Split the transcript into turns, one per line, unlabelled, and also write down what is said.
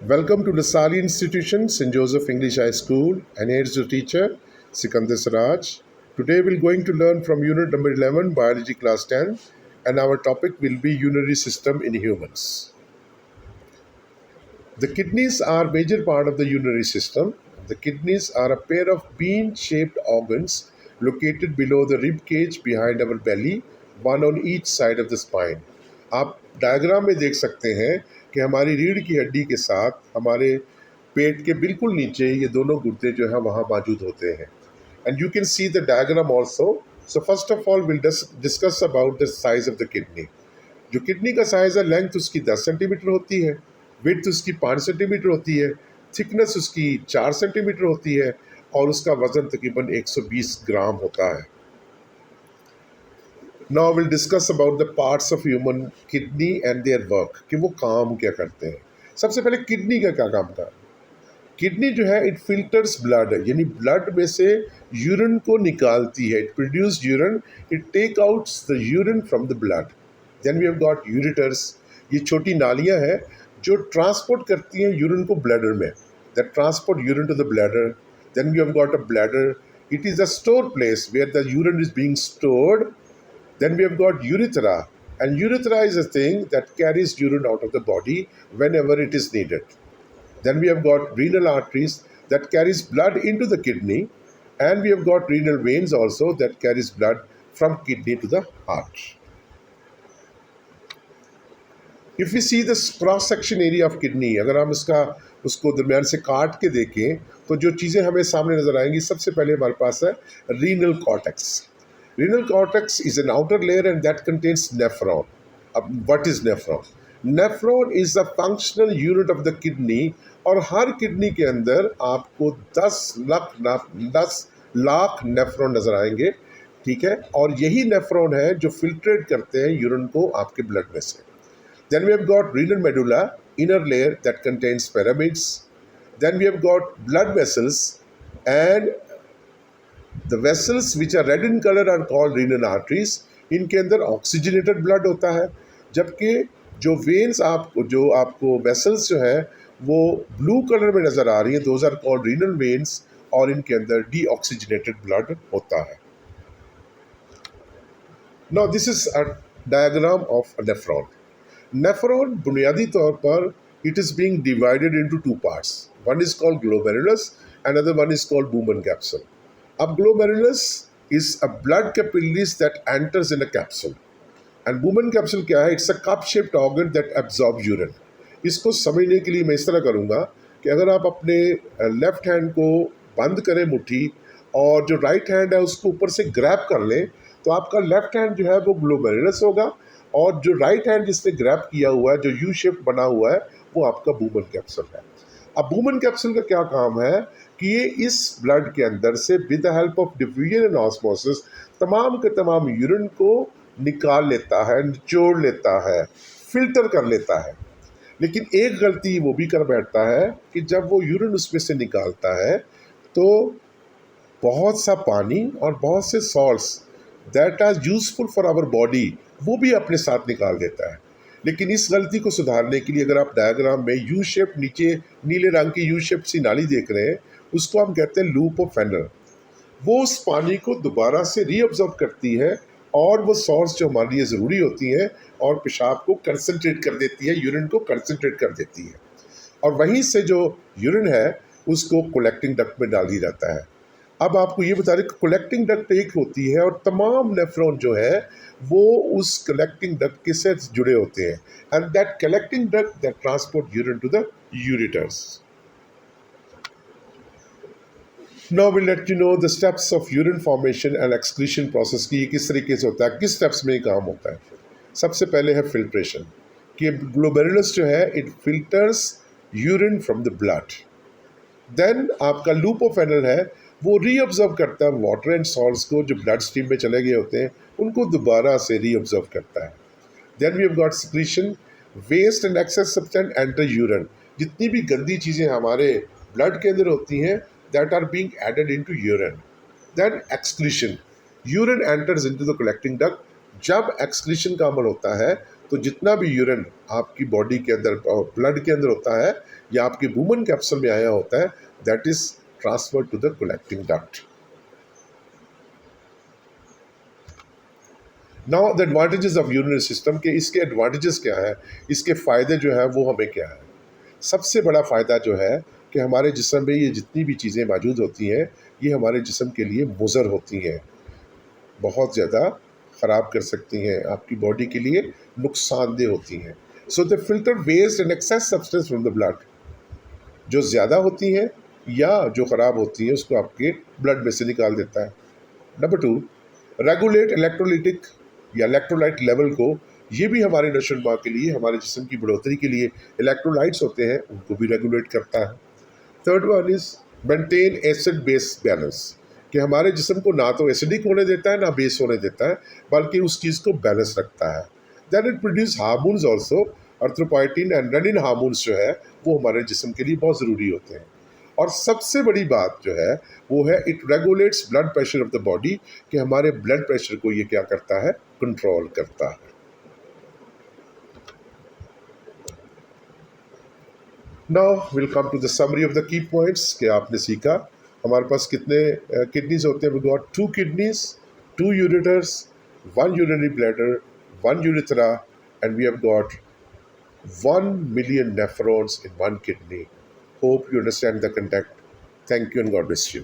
Welcome to Lasali Institution, St. Joseph English High School, and here's your teacher, Sikandar Siraj. Today we're going to learn from unit number 11, Biology class 10, and our topic will be urinary system in humans. The kidneys are major part of the urinary system. The kidneys are a pair of bean-shaped organs located below the rib cage behind our belly, one on each side of the spine. आप diagram में देख सकते हैं कि हमारी रीढ़ की हड्डी के साथ हमारे पेट के बिल्कुल नीचे ये दोनों गुर्दे जो है वहाँ मौजूद होते हैं. And you can see the diagram also. So first of all we'll discuss about the size of the kidney. जो किडनी का साइज है, लेंथ उसकी 10 सेंटीमीटर होती है, विड्थ उसकी 5 सेंटीमीटर होती है, थिकनेस उसकी 4 सेंटीमीटर होती है और उसका वजन तकरीबन 120 ग्राम होता है. Now will discuss about the parts of human kidney and their work, कि वो काम क्या करते हैं. सबसे पहले किडनी का क्या काम था. किडनी जो है इट फिल्टर्स ब्लड, यानी ब्लड में से यूरिन को निकालती है. It produce urine, it take out the urine from the blood. Then we have got ureters, ये छोटी नालियां हैं जो ट्रांसपोर्ट करती हैं यूरिन को ब्लैडर में. That transport urine to the bladder. Then we have got a bladder, it is a store place where the urine is being stored. Then we have got urethra, and urethra is a thing that carries urine out of the body whenever it is needed. Then we have got renal arteries that carries blood into the kidney, and we have got renal veins also that carries blood from kidney to the heart. If we see the cross section area of kidney, अगर हम उसको दरमियान से काट के देखें तो जो चीज़ें हमें सामने नज़र आएंगी, सबसे पहले हमारे पास है renal cortex. Renal cortex is an outer layer and that contains nephron. What is nephron? Nephron is the functional unit of the kidney, और हर किडनी के अंदर आपको 10 लाख नेफ्रॉन नजर आएंगे. ठीक है, और यही नेफ्रॉन है जो फिल्ट्रेट करते हैं यूरिन को आपके ब्लड में से. Then we have got renal medulla, inner layer that contains pyramids. Then we have got blood vessels, and the vessels which are red in color are called renal arteries. इनके अंदर oxygenated blood होता है, जबकि जो veins जो आपको vessels जो है वो ब्लू कलर में नज़र आ रही है, those are called renal veins, और इनके अंदर डीऑक्सीजनेटेड ब्लड होता है. Now this is a diagram of a nephron. Nephron बुनियादी तौर पर it is being divided into two parts. One is called glomerulus, another one is called Bowman capsule. अब glomerulus is a blood capillaries that enters in a capsule, and Bowman capsule क्या है? It's a cup-shaped organ that absorbs urine. इसको समझने के लिए मैं इस तरह करूँगा कि अगर आप अपने लेफ्ट हैंड को बंद करें मुट्ठी और जो राइट हैंड है उसको ऊपर से ग्रैब कर लें, तो आपका लेफ्ट हैंड जो है वो ग्लोमेरुलस होगा, और जो राइट हैंड जिसने ग्रैब किया हुआ है, जो यू शेप बना हुआ है, वो आपका बूमन कैप्सूल है. अब बूमन कैप्सूल का क्या काम है कि ये इस ब्लड के अंदर से with the help of diffusion and osmosis तमाम के तमाम यूरिन को निकाल लेता है, निचोड़ लेता है, फिल्टर कर लेता है. लेकिन एक गलती वो भी कर बैठता है कि जब वो यूरिन उसमें से निकालता है तो बहुत सा पानी और बहुत से salts that are useful for our body वो भी अपने साथ निकाल देता है. लेकिन इस गलती को सुधारने के लिए अगर आप डायग्राम में यू शेप, नीचे नीले रंग की यू शेप सी नाली देख रहे हैं, उसको हम कहते हैं लूप ऑफ फेनल. वो उस पानी को दोबारा से रीअब्जॉर्ब करती है और वो सॉल्ट्स जो हमारे लिए ज़रूरी होती हैं और पेशाब को कंसनट्रेट कर देती है, यूरिन को कंसनट्रेट कर देती है, और वहीं से जो यूरिन है उसको कलेक्टिंग डक्ट में डाल दिया जाता है. अब आपको ये बता दें कि कलेक्टिंग डक्ट एक होती है और तमाम नेफ्रॉन जो है वो उस कलेक्टिंग डक्ट के साथ जुड़े होते हैं, and that collecting duct that transport urine to the ureters. Now we'll let you know the steps of urine formation and excretion process की ये किस तरीके से होता है, किस स्टेप्स में ये काम होता है. सबसे पहले है फिल्ट्रेशन, कि ग्लोमेरुलस जो है it filters urine from the blood. Then आपका लूप ऑफ फेनल है, वो रीअब्जॉर्ब करता है वाटर एंड सॉल्ट्स को जो ब्लड स्ट्रीम में चले गए होते हैं, उनको दोबारा से रीअब्जॉर्ब करता है. Then we have got secretion, waste and excess substance enter urine. जितनी भी गंदी चीज़ें हमारे ब्लड के अंदर होती हैं that are being added into urine. Then excretion, urine enters into the collecting duct. जब excretion का अमल होता है तो जितना भी यूरिन आपकी बॉडी के अंदर ब्लड के अंदर होता है या आपके वुमन कैप्सूल में आया होता है, that is transfer to the collecting duct. Now the advantages of urinary system के, इसके एडवांटेजेस क्या है, इसके फ़ायदे जो है वो हमें क्या है। सबसे बड़ा फ़ायदा जो है कि हमारे जिस्म में ये जितनी भी चीज़ें मौजूद होती हैं ये हमारे जिस्म के लिए मुज़र होती हैं, बहुत ज़्यादा ख़राब कर सकती हैं, आपकी बॉडी के लिए नुकसानदेह होती हैं। So the filter waste and excess substance from the blood, जो ज़्यादा होती हैं या जो ख़राब होती हैं उसको आपके ब्लड में से निकाल देता है। नंबर 2, रेगुलेट इलेक्ट्रोलिटिक या इलेक्ट्रोलाइट लेवल को, ये भी हमारे नशोनुमा के लिए, हमारे जिस्म की बढ़ोतरी के लिए इलेक्ट्रोलाइट्स होते हैं, उनको भी रेगुलेट करता है। Third one is maintain acid base balance, कि हमारे जिस्म को ना तो एसिडिक होने देता है ना बेस होने देता है, बल्कि उस चीज़ को बैलेंस रखता है। Then it produce hormones also, erythropoietin and renin hormones जो है वो हमारे जिस्म के लिए बहुत ज़रूरी होते हैं। और सबसे बड़ी बात जो है वो है it regulates blood pressure of the body, कि हमारे ब्लड प्रेशर को ये क्या करता है, कंट्रोल करता है। Now will come to the summary of the key points, कि आपने सीखा हमारे पास कितने किडनीज होते हैं। We got 2 kidneys, 2 ureters, 1 urinary bladder, 1 urethra, and we have got 1 million nephrons in 1 kidney. Hope you understand the context. Thank you and God bless you.